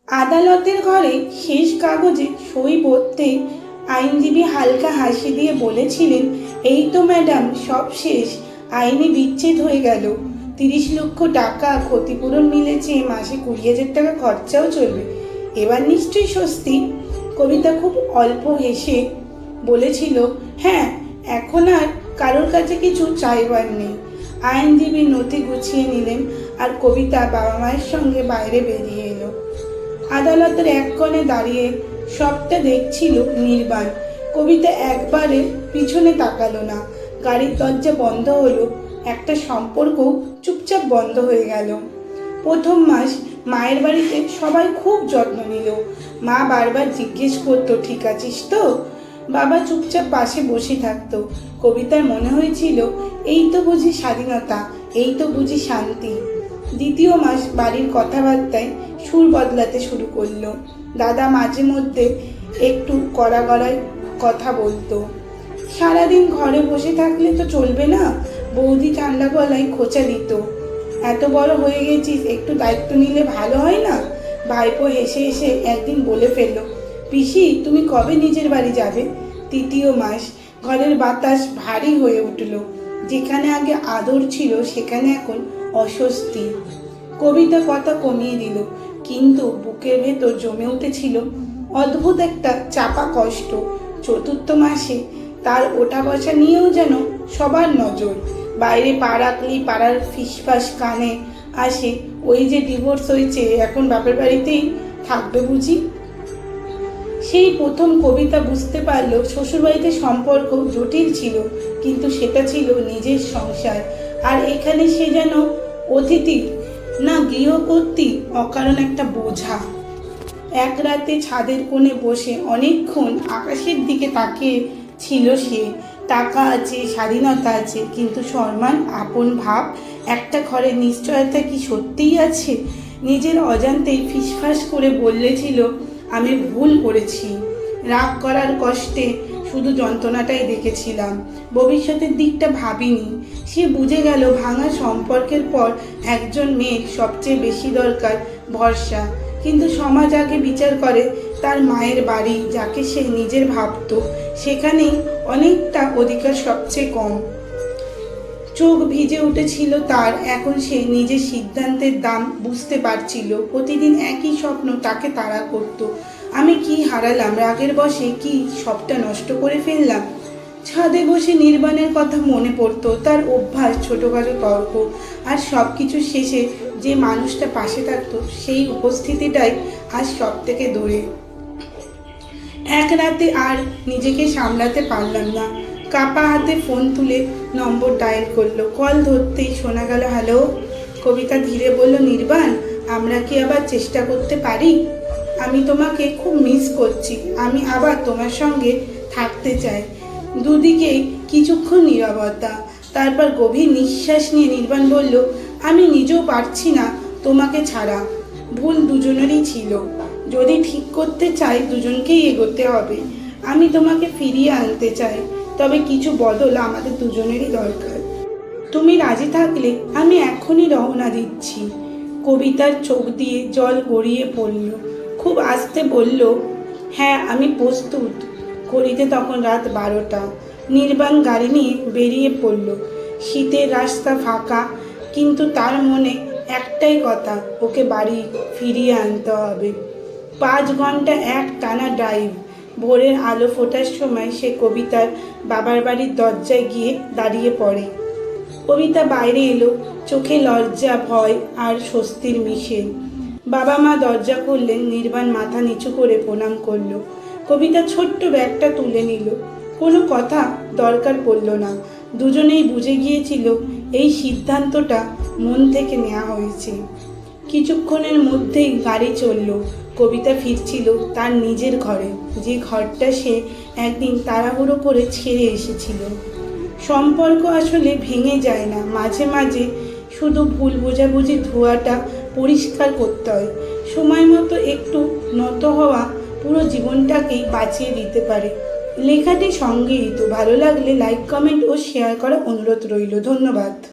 আদালতের ঘরে শেষ কাগজে সই পড়তে আইনজীবী হালকা হাসি দিয়ে বলেছিলেন, এই তো ম্যাডাম, সব শেষ। আইনি বিচ্ছেদ হয়ে গেল। 30 লক্ষ টাকা ক্ষতিপূরণ মিলেছে, মাসে 20,000 টাকা খরচাও চলবে। এবার নিশ্চয়ই স্বস্তি। কবিতা খুব অল্প হেসে বলেছিল, হ্যাঁ, এখন আর কারোর কাছে কিছু চাইবার নেই। আইনজীবী নথি গুছিয়ে নিলেন আর কবিতা বাবা মায়ের সঙ্গে বাইরে বেরিয়ে এলো। আদালতের এক কোণে দাঁড়িয়ে সবটা দেখছিল নির্বাণ। কবিতা একবারে পিছনে তাকালো না। গাড়ির দরজা বন্ধ হলো, একটা সম্পর্ক চুপচাপ বন্ধ হয়ে গেল। প্রথম মাস মায়ের বাড়িতে সবাই খুব যত্ন নিল। মা বারবার জিজ্ঞেস করতো, ঠিক আছিস তো? বাবা চুপচাপ পাশে বসে থাকতো। কবিতার মনে হয়েছিল, এই তো বুঝি স্বাধীনতা, এই তো বুঝি শান্তি। দ্বিতীয় মাস বাড়ির কথাবার্তায় সুর বদলাতে শুরু করলো। দাদা মাঝে মধ্যে একটু কড়া গলায় কথা বলতো। সারাদিন ঘরে বসে থাকলে তো চলবে না। বৌদি ঠান্ডা গলায় খোঁচা দিত, এত বড় হয়ে গেছিস, একটু দায়িত্ব নিলে ভালো হয় না? ভাইপো হেসে হেসে একদিন বলে ফেললো, পিসি তুমি কবে নিজের বাড়ি যাবে? তৃতীয় মাস ঘরের বাতাস ভারী হয়ে উঠল। যেখানে আগে আদর ছিল সেখানে এখন অস্বস্তি। কবিতা কথা কমিয়ে দিল, কিন্তু বুকের ভেতর জমে উঠেছিল অদ্ভুত একটা চাপা কষ্ট। চতুর্থ মাসে তার ওঠা বসা নিয়েও যেন সবার নজর। বাইরে পা রাখলেই পাড়ার ফিসফাস কানে আসে, ওই যে ডিভোর্স হয়েছে, এখন বাপের বাড়িতেই থাকবে বুঝি। সেই প্রথম কবিতা বুঝতে পারলো শ্বশুরবাড়িতে সম্পর্ক জটিল ছিল, কিন্তু সেটা ছিল নিজের সংসার। আর এখানে সে যেন অতিথি না গৃহকর্ত্রী, অকারণ একটা বোঝা। এক রাতে ছাদের কোণে বসে অনেকক্ষণ আকাশের দিকে তাকিয়ে ছিল সে। টাকা আছে, স্বাধীনতা আছে, কিন্তু সম্মান, আপন ভাব, একটা ঘরের নিশ্চয়তা কি সত্যিই আছে? নিজের অজান্তেই ফিসফাস করে বলেছিল, আমি ভুল করেছি। রাগ করার কষ্টে শুধু যন্ত্রণাটাই দেখেছিলাম, ভবিষ্যতের দিকটা ভাবিনি। সে বুঝে গেল ভাঙা সম্পর্কের পর একজন মেয়ের সবচেয়ে বেশি দরকার ভরসা। কিন্তু সমাজ আগে বিচার করে তার মায়ের বাড়ি, যাকে সে নিজের ভাবত, সেখানেই অনেকটা অধিকার সবচেয়ে কম। চোখ ভিজে উঠেছিল তার। এখন সে নিজের সিদ্ধান্তের দাম বুঝতে পারছিল। প্রতিদিন একই স্বপ্ন তাকে তাড়া করত। আমি কি হারালাম? রাগের বশে কি সবটা নষ্ট করে ফেললাম? ছাদে বসে নির্বাণের কথা মনে পড়তো, তার অভ্যাস, ছোটোখাটো তর্ক, আর সব কিছু শেষে যে মানুষটা পাশে থাকতো সেই উপস্থিতিটাই আজ সব থেকে দূরে। এক রাতে আর নিজেকে সামলাতে পারলাম না। কাপা হাতে ফোন তুলে নম্বর ডায়াল করলো। কল ধরতেই শোনা গেল, হ্যালো। কবিতা ধীরে বলল, নির্বাণ, আমরা কি আবার চেষ্টা করতে পারি? আমি তোমাকে খুব মিস করছি। আমি আবার তোমার সঙ্গে থাকতে চাই। দুদিকেই কিছুক্ষণ নীরবতা, তারপর গভীর নিঃশ্বাস নিয়ে নির্বাণ বলল, আমি নিজেও পারছি না তোমাকে ছাড়া। ভুল দুজনেরই ছিল। যদি ঠিক করতে চাই দুজনকেই এগোতে হবে। আমি তোমাকে ফিরিয়ে আনতে চাই, তবে কিছু বদল আমাদের দুজনেরই দরকার। তুমি রাজি থাকলে আমি এখনই রওনা দিচ্ছি। কবিতার চোখ দিয়ে জল গড়িয়ে পড়ল। খুব আস্তে বলল, হ্যাঁ, আমি প্রস্তুত। ঘড়িতে তখন রাত 12টা। নির্বাণ গাড়ি নিয়ে বেরিয়ে পড়ল। শীতের রাস্তা ফাঁকা, কিন্তু তার মনে একটাই কথা, ওকে বাড়ি ফিরিয়ে আনতে হবে। 5 ঘন্টা এক টানা ড্রাইভ। ভোরের আলো ফোটার সময় সে কবিতার বাবার বাড়ির দরজায় গিয়ে দাঁড়িয়ে পড়ে। কবিতা বাইরে এলো, চোখে লজ্জা, ভয় আর স্বস্তির মিশেল। বাবা মা দরজা খুললেন। নির্বাণ মাথা নিচু করে প্রণাম করলো। কবিতা ছোট্ট ব্যাগটা তুলে নিল। কোনো কথা দরকার পড়ল না। দুজনেই বুঝে গিয়েছিল এই সিদ্ধান্তটা মন থেকে নেওয়া হয়েছে। কিছুক্ষণের মধ্যেই গাড়ি চলল। কবিতা ফিরছিল তার নিজের ঘরে, যে ঘরটা সে একদিন তাড়াহুড়ো করে ছেড়ে এসেছিল। সম্পর্ক আসলে ভেঙে যায় না, মাঝে মাঝে শুধু ভুল বোঝাবুঝি ধোঁয়াটা পরিষ্কার করতে হয়। সময় মতো একটু নত হওয়া পুরো জীবনটাকেই বাঁচিয়ে দিতে পারে। লেখাটি সংগৃহীত। ভালো লাগলে লাইক, কমেন্ট ও শেয়ার করার অনুরোধ রইল। ধন্যবাদ।